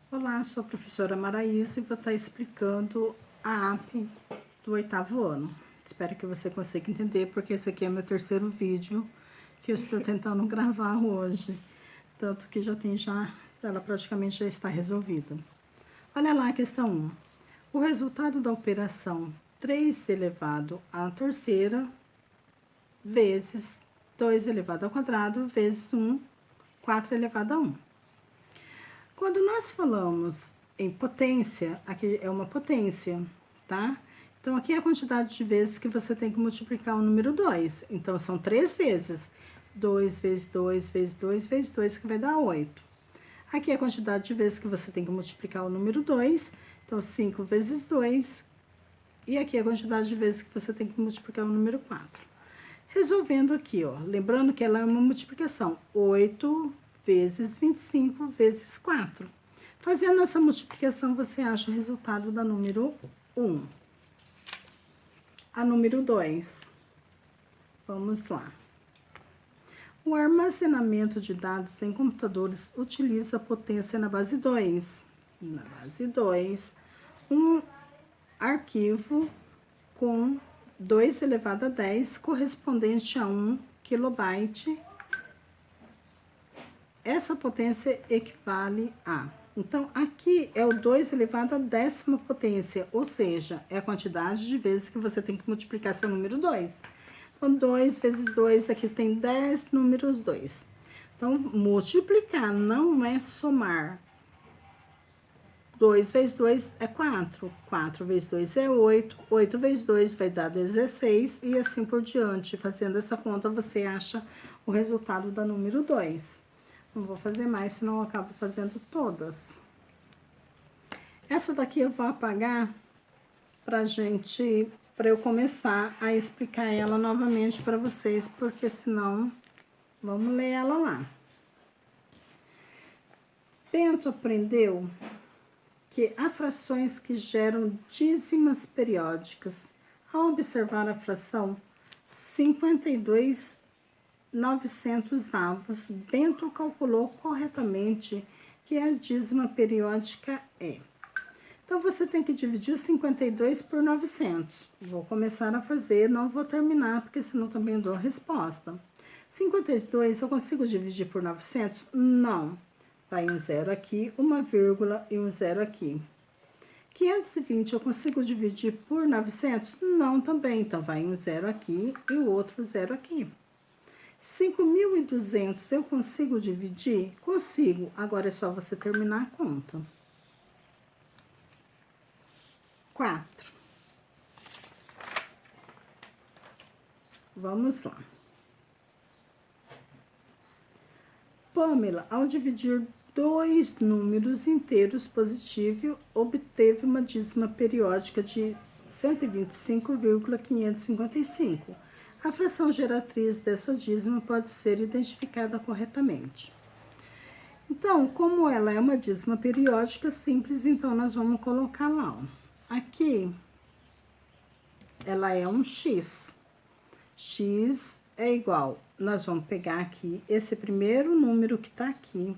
Olá, sou a professora Maraísa e vou estar explicando a AP do 8º ano. Espero que você consiga entender, porque esse aqui é meu terceiro vídeo que eu estou tentando gravar hoje. Tanto que ela praticamente já está resolvida. Olha lá a questão 1. O resultado da operação 3 elevado à terceira vezes 2 elevado ao quadrado vezes 4 elevado a 1. Quando nós falamos em potência, aqui é uma potência, tá? Então, aqui é a quantidade de vezes que você tem que multiplicar o número 2. Então, são 3 vezes. 2 vezes 2 vezes 2 vezes 2, que vai dar 8. Aqui é a quantidade de vezes que você tem que multiplicar o número 2. Então, 5 vezes 2. E aqui é a quantidade de vezes que você tem que multiplicar o número 4. Resolvendo aqui, ó. Lembrando que ela é uma multiplicação. 8 vezes 25 vezes 4. Fazendo essa multiplicação, você acha o resultado da número 1. A número 2. Vamos lá. O armazenamento de dados em computadores utiliza a potência na base 2. Na base 2, um arquivo com 2 elevado a 10, correspondente a 1 kilobyte. Essa potência equivale a... Então, aqui é o 2 elevado à 10ª potência, ou seja, é a quantidade de vezes que você tem que multiplicar seu número 2. Então, 2 vezes 2, aqui tem 10 números 2. Então, multiplicar não é somar. 2 vezes 2 é 4. 4 vezes 2 é 8. 8 vezes 2 vai dar 16 e assim por diante. Fazendo essa conta, você acha o resultado da número 2. Não vou fazer mais, senão eu acabo fazendo todas. Essa daqui eu vou apagar para eu começar a explicar ela novamente para vocês, porque senão, vamos ler ela lá. Bento aprendeu que há frações que geram dízimas periódicas. Ao observar a fração 52/900, Bento calculou corretamente que a dízima periódica é. Então, você tem que dividir o 52 por 900. Vou começar a fazer, não vou terminar, porque senão também dou a resposta. 52 eu consigo dividir por 900? Não. Vai um zero aqui, uma vírgula e um zero aqui. 520 eu consigo dividir por 900? Não também. Então, vai um zero aqui e o outro zero aqui. 5.200 eu consigo dividir? Consigo. Agora é só você terminar a conta. 4. Vamos lá. Pamela, ao dividir 2 números inteiros positivos, obteve uma dízima periódica de 125,555. A fração geratriz dessa dízima pode ser identificada corretamente. Então, como ela é uma dízima periódica simples, então nós vamos colocar lá, ó. Aqui, ela é um x. X é igual, nós vamos pegar aqui esse primeiro número que tá aqui,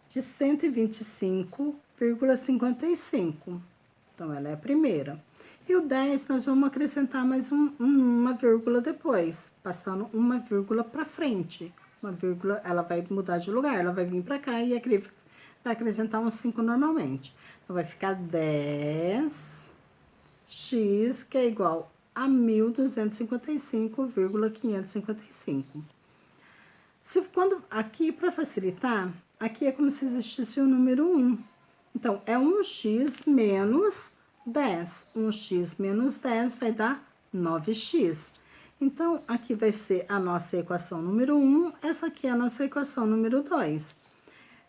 de 125,55. Então, ela é a primeira. E o 10, nós vamos acrescentar mais uma vírgula depois, passando uma vírgula para frente. Uma vírgula, ela vai mudar de lugar, ela vai vir para cá e aqui vai acrescentar um 5 normalmente. Então, vai ficar 10x, que é igual a 1.255,555. Aqui, para facilitar, aqui é como se existisse o número 1. Então, é 1x menos 10. 1x menos 10 vai dar 9x. Então, aqui vai ser a nossa equação número 1, essa aqui é a nossa equação número 2.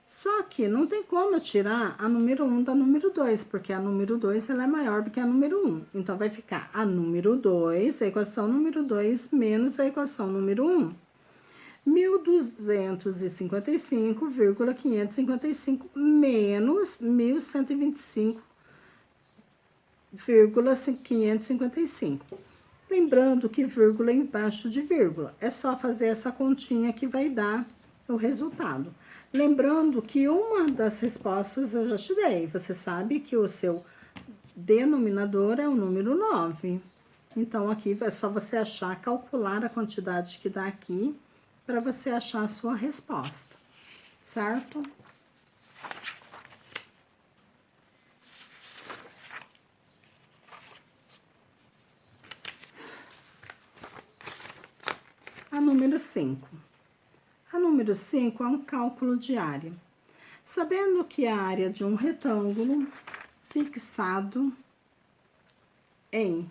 Só que não tem como eu tirar a número 1 da número 2, porque a número 2 ela é maior do que a número 1. Então, vai ficar a número 2, a equação número 2, menos a equação número 1. 1.255,555 menos 1.125,555. Lembrando que vírgula é embaixo de vírgula. É só fazer essa continha que vai dar o resultado. Lembrando que uma das respostas eu já te dei. Você sabe que o seu denominador é o número 9. Então, aqui é só você achar, calcular a quantidade que dá aqui para você achar a sua resposta, certo? A número 5. A número 5 é um cálculo de área. Sabendo que a área de um retângulo fixado em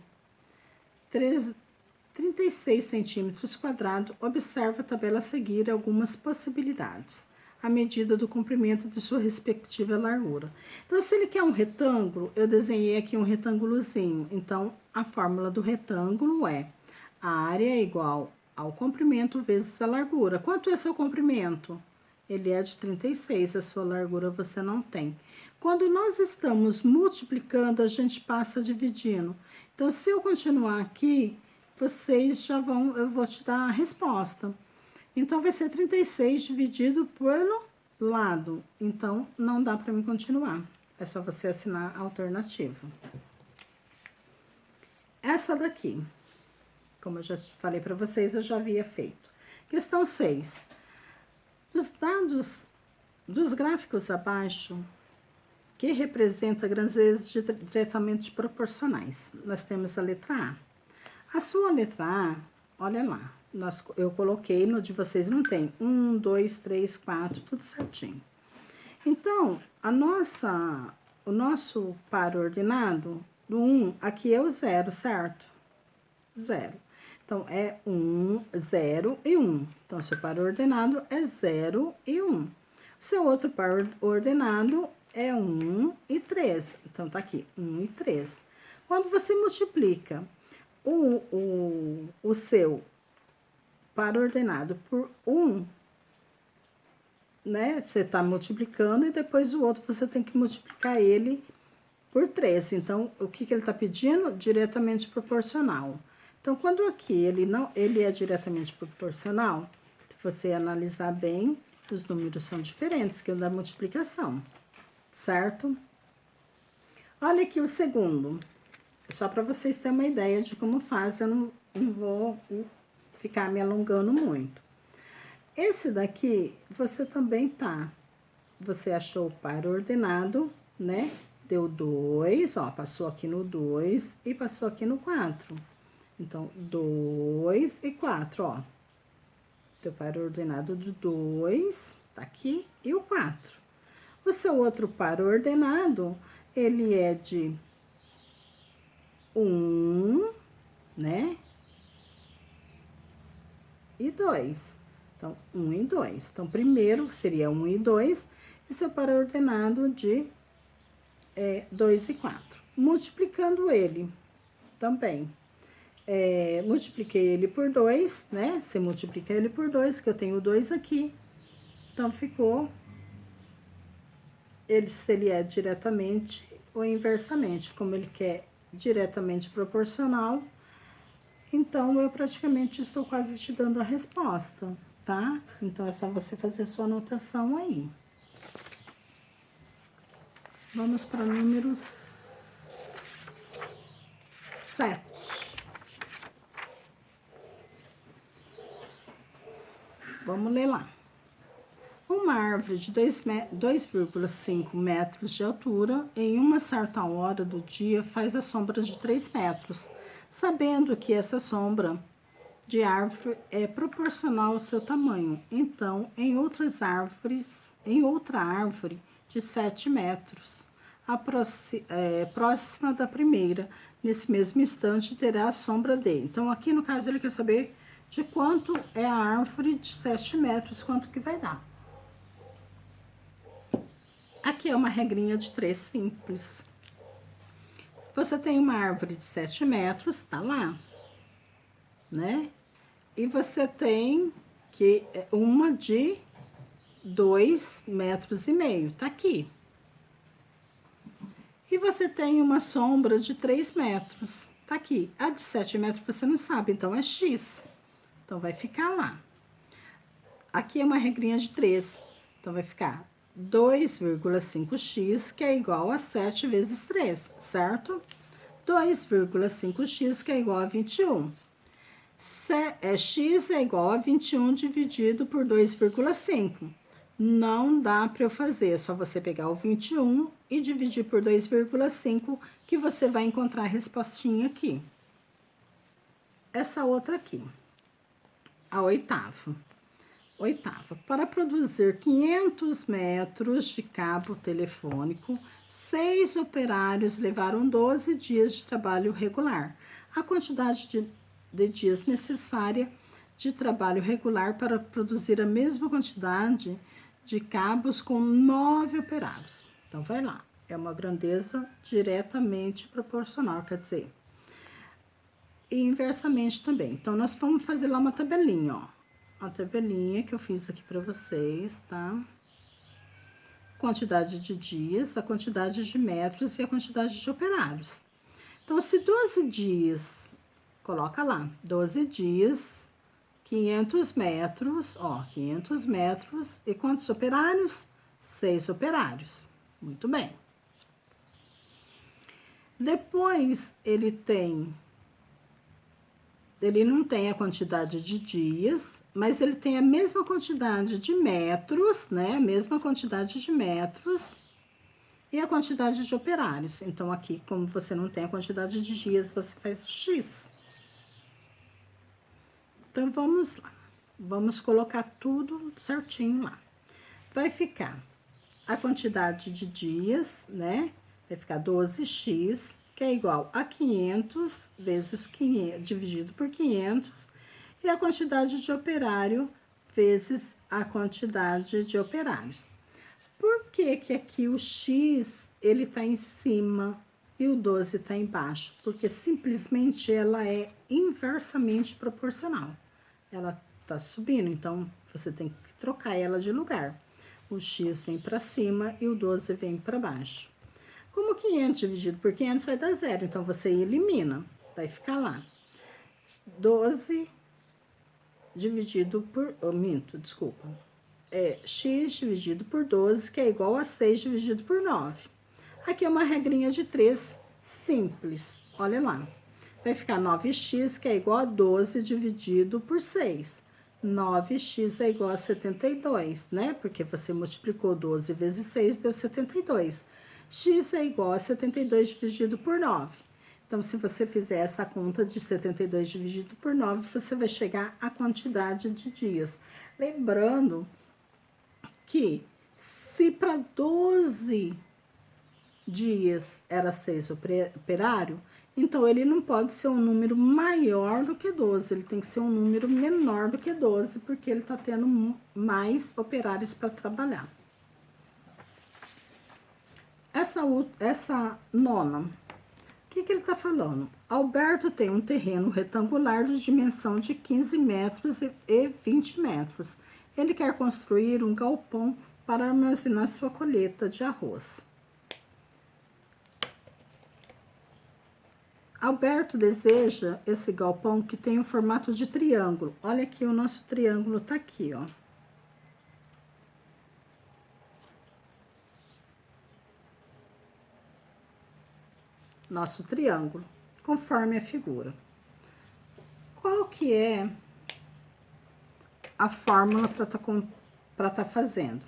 36 centímetros quadrados, observa a tabela a seguir algumas possibilidades, à medida do comprimento de sua respectiva largura. Então, se ele quer um retângulo, eu desenhei aqui um retângulozinho. Então, a fórmula do retângulo é a área é igual ao comprimento vezes a largura. Quanto é seu comprimento? Ele é de 36, a sua largura você não tem. Quando nós estamos multiplicando, a gente passa dividindo. Então, se eu continuar aqui, vocês já vão, eu vou te dar a resposta. Então, vai ser 36 dividido pelo lado. Então, não dá para mim continuar. É só você assinar a alternativa. Essa daqui, como eu já falei para vocês, eu já havia feito. Questão 6. Os dados dos gráficos abaixo, que representa grandezas diretamente proporcionais. Nós temos a letra A. A sua letra A, olha lá, eu coloquei, no de vocês não tem. 1, 2, 3, 4, tudo certinho. Então, o nosso par ordenado, do 1, aqui é o 0, certo? 0. Então, é 1, 0 e 1. Então, seu par ordenado é 0 e 1. Seu outro par ordenado é 1 e 3. Então, tá aqui, 1 e 3. Quando você multiplica o seu par ordenado por 1, né? Você tá multiplicando e depois o outro você tem que multiplicar ele por 3. Então, o que ele tá pedindo? Diretamente proporcional. Então, quando aqui ele é diretamente proporcional, se você analisar bem, os números são diferentes que o da multiplicação, certo? Olha aqui o segundo, só para vocês terem uma ideia de como faz, eu não vou ficar me alongando muito. Esse daqui, você também você achou o par ordenado, né? Deu 2, ó, passou aqui no 2 e passou aqui no 4. Então, 2 e 4, ó. Teu par ordenado de 2, tá aqui, e o 4. O seu outro par ordenado, ele é de 1, né? E 2. Então, 1 e 2. Então, primeiro seria 1 e 2, e seu par ordenado de 2 e 4. Multiplicando ele também. Multipliquei ele por 2, né? Você multiplica ele por 2, que eu tenho 2 aqui. Então, ficou... se ele é diretamente ou inversamente. Como ele quer diretamente proporcional, então, eu praticamente estou quase te dando a resposta, tá? Então, é só você fazer a sua anotação aí. Vamos para o número 7. Vamos ler lá. Uma árvore de 2,5 metros de altura, em uma certa hora do dia, faz a sombra de 3 metros, sabendo que essa sombra de árvore é proporcional ao seu tamanho. Então, em outra árvore de 7 metros, próxima da primeira, nesse mesmo instante, terá a sombra dele. Então, aqui no caso, ele quer saber de quanto é a árvore de 7 metros, quanto que vai dar. Aqui é uma regrinha de 3 simples. Você tem uma árvore de 7 metros, tá lá, né? E você tem uma de 2,5 metros, tá aqui. E você tem uma sombra de 3 metros, tá aqui. A de 7 metros você não sabe, então é X. Então, vai ficar lá. Aqui é uma regrinha de 3. Então, vai ficar 2,5x, que é igual a 7 vezes 3, certo? 2,5x, que é igual a 21. X é igual a 21 dividido por 2,5. Não dá para eu fazer, é só você pegar o 21 e dividir por 2,5, que você vai encontrar a respostinha aqui. Essa outra aqui, a oitava. Para produzir 500 metros de cabo telefônico, 6 operários levaram 12 dias de trabalho regular. A quantidade de dias necessária de trabalho regular para produzir a mesma quantidade de cabos com 9 operários. Então, vai lá. É uma grandeza diretamente proporcional, quer dizer. E inversamente também. Então, nós vamos fazer lá uma tabelinha, ó. A tabelinha que eu fiz aqui para vocês, tá? Quantidade de dias, a quantidade de metros e a quantidade de operários. Então, se 12 dias, coloca lá, 12 dias, 500 metros, ó, 500 metros, e quantos operários? 6 operários. Muito bem. Depois, ele não tem a quantidade de dias, mas ele tem a mesma quantidade de metros, né? A mesma quantidade de metros e a quantidade de operários. Então, aqui, como você não tem a quantidade de dias, você faz o X. Então, vamos lá. Vamos colocar tudo certinho lá. Vai ficar a quantidade de dias, né? Vai ficar 12x, que é igual a 500 vezes 500, dividido por 500, e a quantidade de operário vezes a quantidade de operários. Por que que aqui o x, ele tá em cima e o 12 tá embaixo? Porque simplesmente ela é inversamente proporcional. Ela tá subindo, então você tem que trocar ela de lugar. O x vem para cima e o 12 vem para baixo. Como 500 dividido por 500 vai dar zero, então você elimina, vai ficar lá. 12 dividido por, desculpa. É x dividido por 12, que é igual a 6 dividido por 9. Aqui é uma regrinha de 3 simples, olha lá. Vai ficar 9x, que é igual a 12 dividido por 6. 9x é igual a 72, né? Porque você multiplicou 12 vezes 6, deu 72. X é igual a 72 dividido por 9. Então, se você fizer essa conta de 72 dividido por 9, você vai chegar à quantidade de dias. Lembrando que se para 12 dias era 6 operário, então ele não pode ser um número maior do que 12, ele tem que ser um número menor do que 12, porque ele está tendo mais operários para trabalhar. Essa nona, o que ele está falando? Alberto tem um terreno retangular de dimensão de 15 metros e 20 metros. Ele quer construir um galpão para armazenar sua colheita de arroz. Alberto deseja esse galpão que tem o formato de triângulo. Olha aqui, o nosso triângulo tá aqui, ó. Nosso triângulo, conforme a figura. Qual que é a fórmula para tá fazendo?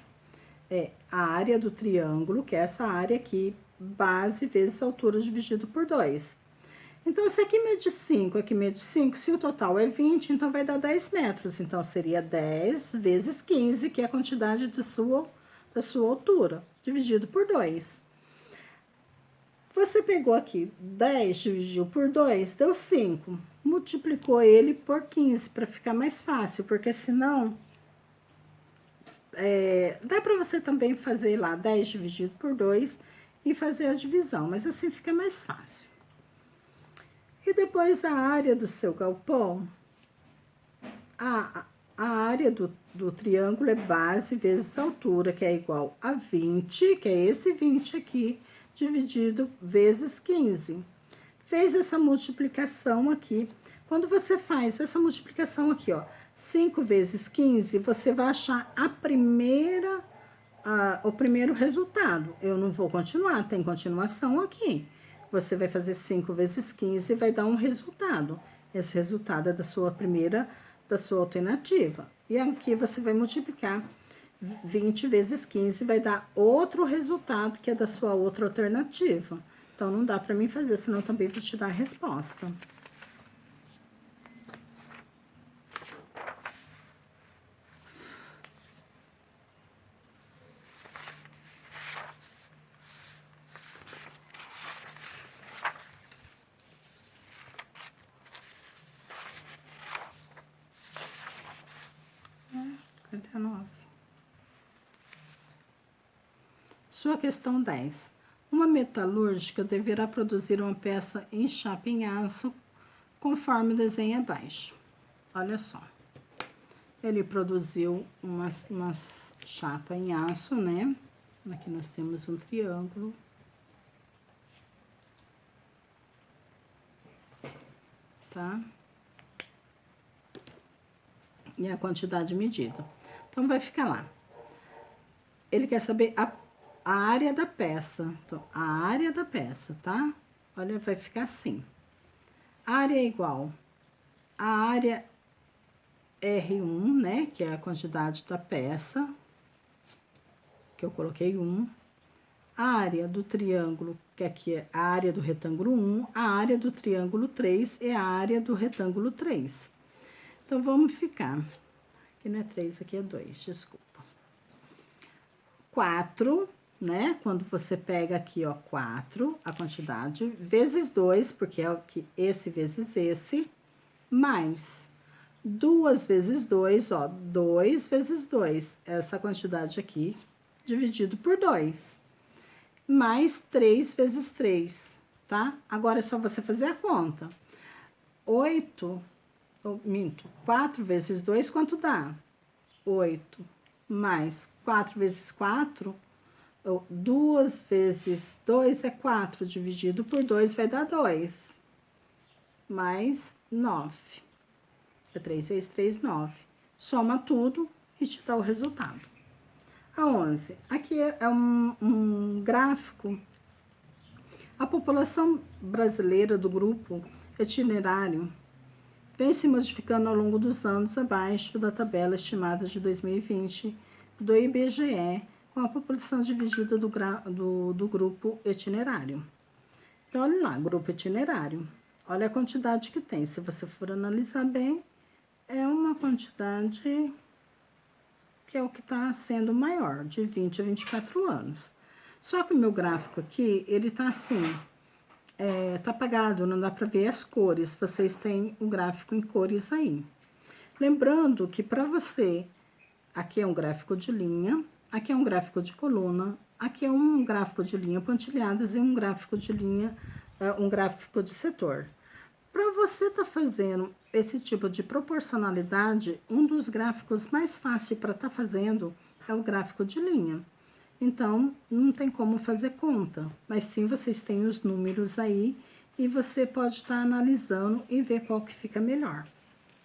É a área do triângulo, que é essa área aqui, base vezes altura dividido por 2. Então, se aqui mede 5, aqui mede 5, se o total é 20, então vai dar 10 metros. Então, seria 10 vezes 15, que é a quantidade da sua altura, dividido por 2. Você pegou aqui 10, dividiu por 2, deu 5. Multiplicou ele por 15, para ficar mais fácil, porque senão... dá para você também fazer lá 10 dividido por 2 e fazer a divisão, mas assim fica mais fácil. E depois a área do seu galpão, a área do triângulo é base vezes altura, que é igual a 20, que é esse 20 aqui, dividido vezes 15. Fez essa multiplicação aqui. Quando você faz essa multiplicação aqui, ó, 5 vezes 15, você vai achar a primeira o primeiro resultado. Eu não vou continuar, tem continuação aqui. Você vai fazer 5 vezes 15 e vai dar um resultado. Esse resultado é da sua alternativa. E aqui você vai multiplicar 20 vezes 15 vai dar outro resultado que é da sua outra alternativa. Então, não dá para mim fazer, senão eu também vou te dar a resposta. Sua questão 10. Uma metalúrgica deverá produzir uma peça em chapa em aço, conforme o desenho abaixo. Olha só. Ele produziu umas chapa em aço, né? Aqui nós temos um triângulo. Tá? E a quantidade medida. Então, vai ficar lá. Ele quer saber a área da peça. Então, a área da peça, tá? Olha, vai ficar assim. Área é igual a área R1, né? Que é a quantidade da peça. Que eu coloquei 1. A área do triângulo, que aqui é a área do retângulo 1. A área do triângulo 3 é a área do retângulo 3. Então, vamos ficar... Aqui não é 3, aqui é 2, desculpa. 4, né? Quando você pega aqui, ó, 4, a quantidade, vezes 2, porque é aqui esse vezes esse, mais 2 vezes 2, ó, 2 vezes 2, essa quantidade aqui, dividido por 2, mais 3 vezes 3, tá? Agora é só você fazer a conta. 4 vezes 2, quanto dá? 8, mais 4 vezes 4, 2 vezes 2 é 4, dividido por 2 vai dar 2, mais 9. É 3 vezes 3, 9. Soma tudo e te dá o resultado. A 11. Aqui é um gráfico. A população brasileira do grupo itinerário vem se modificando ao longo dos anos abaixo da tabela estimada de 2020 do IBGE, com a população dividida do grupo itinerário. Então, olha lá, grupo itinerário. Olha a quantidade que tem. Se você for analisar bem, é uma quantidade que é o que está sendo maior, de 20 a 24 anos. Só que o meu gráfico aqui, ele tá assim... tá apagado, não dá para ver as cores. Vocês têm o gráfico em cores aí. Lembrando que para você, aqui é um gráfico de linha, aqui é um gráfico de coluna, aqui é um gráfico de linha pontilhadas e um gráfico de linha, um gráfico de setor. Para você estar fazendo esse tipo de proporcionalidade, um dos gráficos mais fáceis para estar fazendo é o gráfico de linha. Então, não tem como fazer conta, mas sim vocês têm os números aí e você pode estar analisando e ver qual que fica melhor,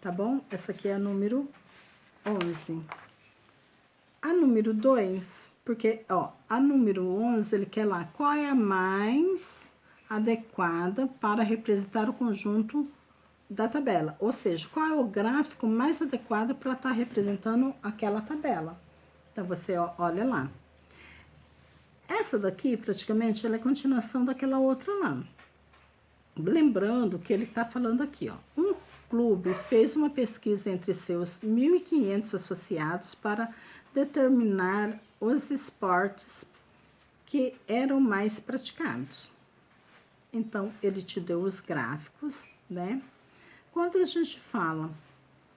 tá bom? Essa aqui é a número 11. A número 2, porque, ó, a número 11, ele quer lá qual é a mais adequada para representar o conjunto da tabela, ou seja, qual é o gráfico mais adequado para estar representando aquela tabela. Então, você olha lá. Essa daqui, praticamente, ela é continuação daquela outra lá. Lembrando que ele está falando aqui, ó. Um clube fez uma pesquisa entre seus 1.500 associados para determinar os esportes que eram mais praticados. Então, ele te deu os gráficos, né? Quando a gente fala...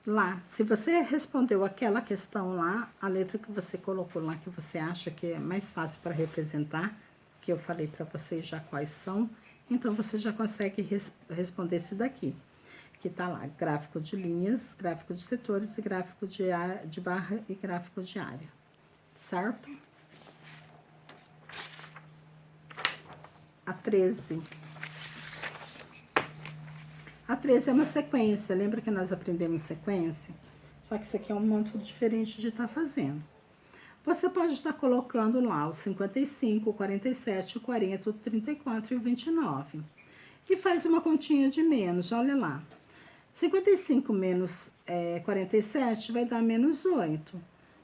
Lá, se você respondeu aquela questão lá, a letra que você colocou lá, que você acha que é mais fácil para representar, que eu falei para vocês já quais são, então você já consegue responder esse daqui, que tá lá, gráfico de linhas, gráfico de setores, gráfico de barra e gráfico de área, certo? A 13. A 13 é uma sequência, lembra que nós aprendemos sequência? Só que isso aqui é um método diferente de estar fazendo. Você pode estar colocando lá o 55, o 47, o 40, o 34 e o 29. E faz uma continha de menos, olha lá. 55 menos 47 vai dar menos 8.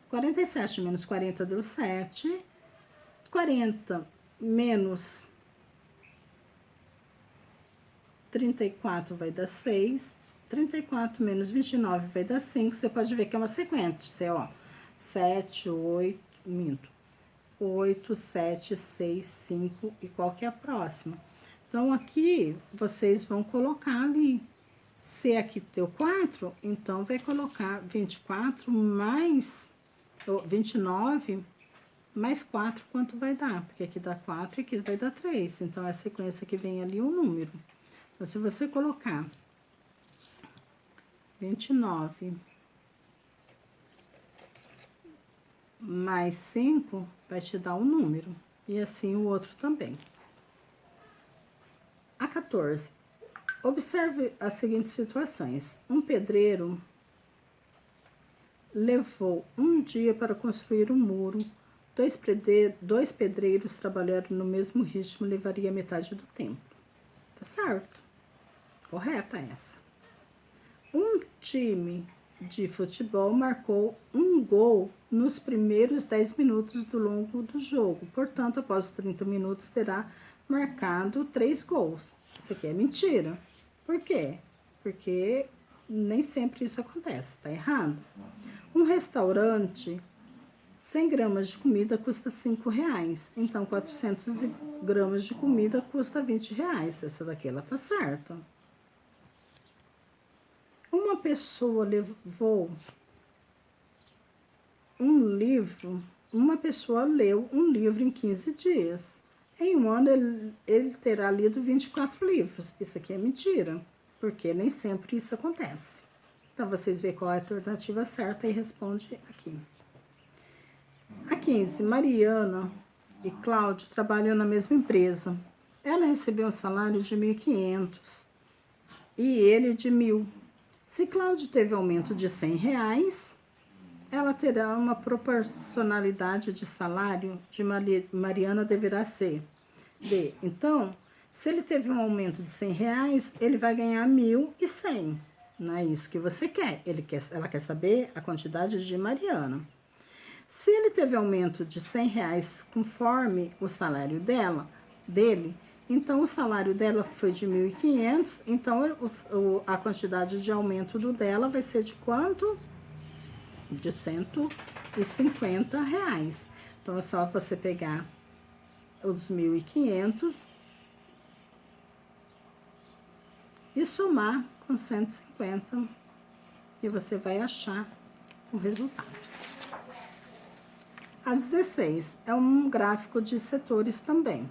47 menos 40 deu 7. 40 menos 34 vai dar 6. 34 menos 29 vai dar 5. Você pode ver que é uma sequência, ó. 7, 8, minto. 8, 7, 6, 5 e qual que é a próxima? Então, aqui, vocês vão colocar ali. Se aqui deu 4, então vai colocar 24 mais 29 mais 4, quanto vai dar? Porque aqui dá 4 e aqui vai dar 3. Então, é a sequência que vem ali um número. Então, se você colocar 29 mais 5, vai te dar um número. E assim o outro também. A 14. Observe as seguintes situações. Um pedreiro levou um dia para construir um muro. Dois pedreiros trabalharam no mesmo ritmo, levaria metade do tempo. Tá certo? Correta essa. Um time de futebol marcou um gol nos primeiros 10 minutos do longo do jogo. Portanto, após os 30 minutos, terá marcado 3 gols. Isso aqui é mentira. Por quê? Porque nem sempre isso acontece, tá errado. Um restaurante, 100 gramas de comida custa R$5. Então, 400 gramas de comida custa R$20. Essa daqui, ela tá certa. Uma pessoa levou um livro, uma pessoa leu um livro em 15 dias. Em um ano, ele terá lido 24 livros. Isso aqui é mentira, porque nem sempre isso acontece. Então, vocês veem qual é a alternativa certa e responde aqui. A 15, Mariana e Cláudio trabalham na mesma empresa. Ela recebeu um salário de 1.500 e ele de 1.000. Se Cláudio teve aumento de R$100, ela terá uma proporcionalidade de salário de Mariana deverá ser D. Então, se ele teve um aumento de R$100, ele vai ganhar 1.100. Não é isso que você quer. Ela quer saber a quantidade de Mariana. Se ele teve aumento de R$100 conforme o salário dele, então o salário dela foi de 1.500, então a quantidade de aumento do dela vai ser de quanto? De R$150. Então, é só você pegar os 1.500 e somar com 150 e você vai achar o resultado. A 16 é um gráfico de setores também.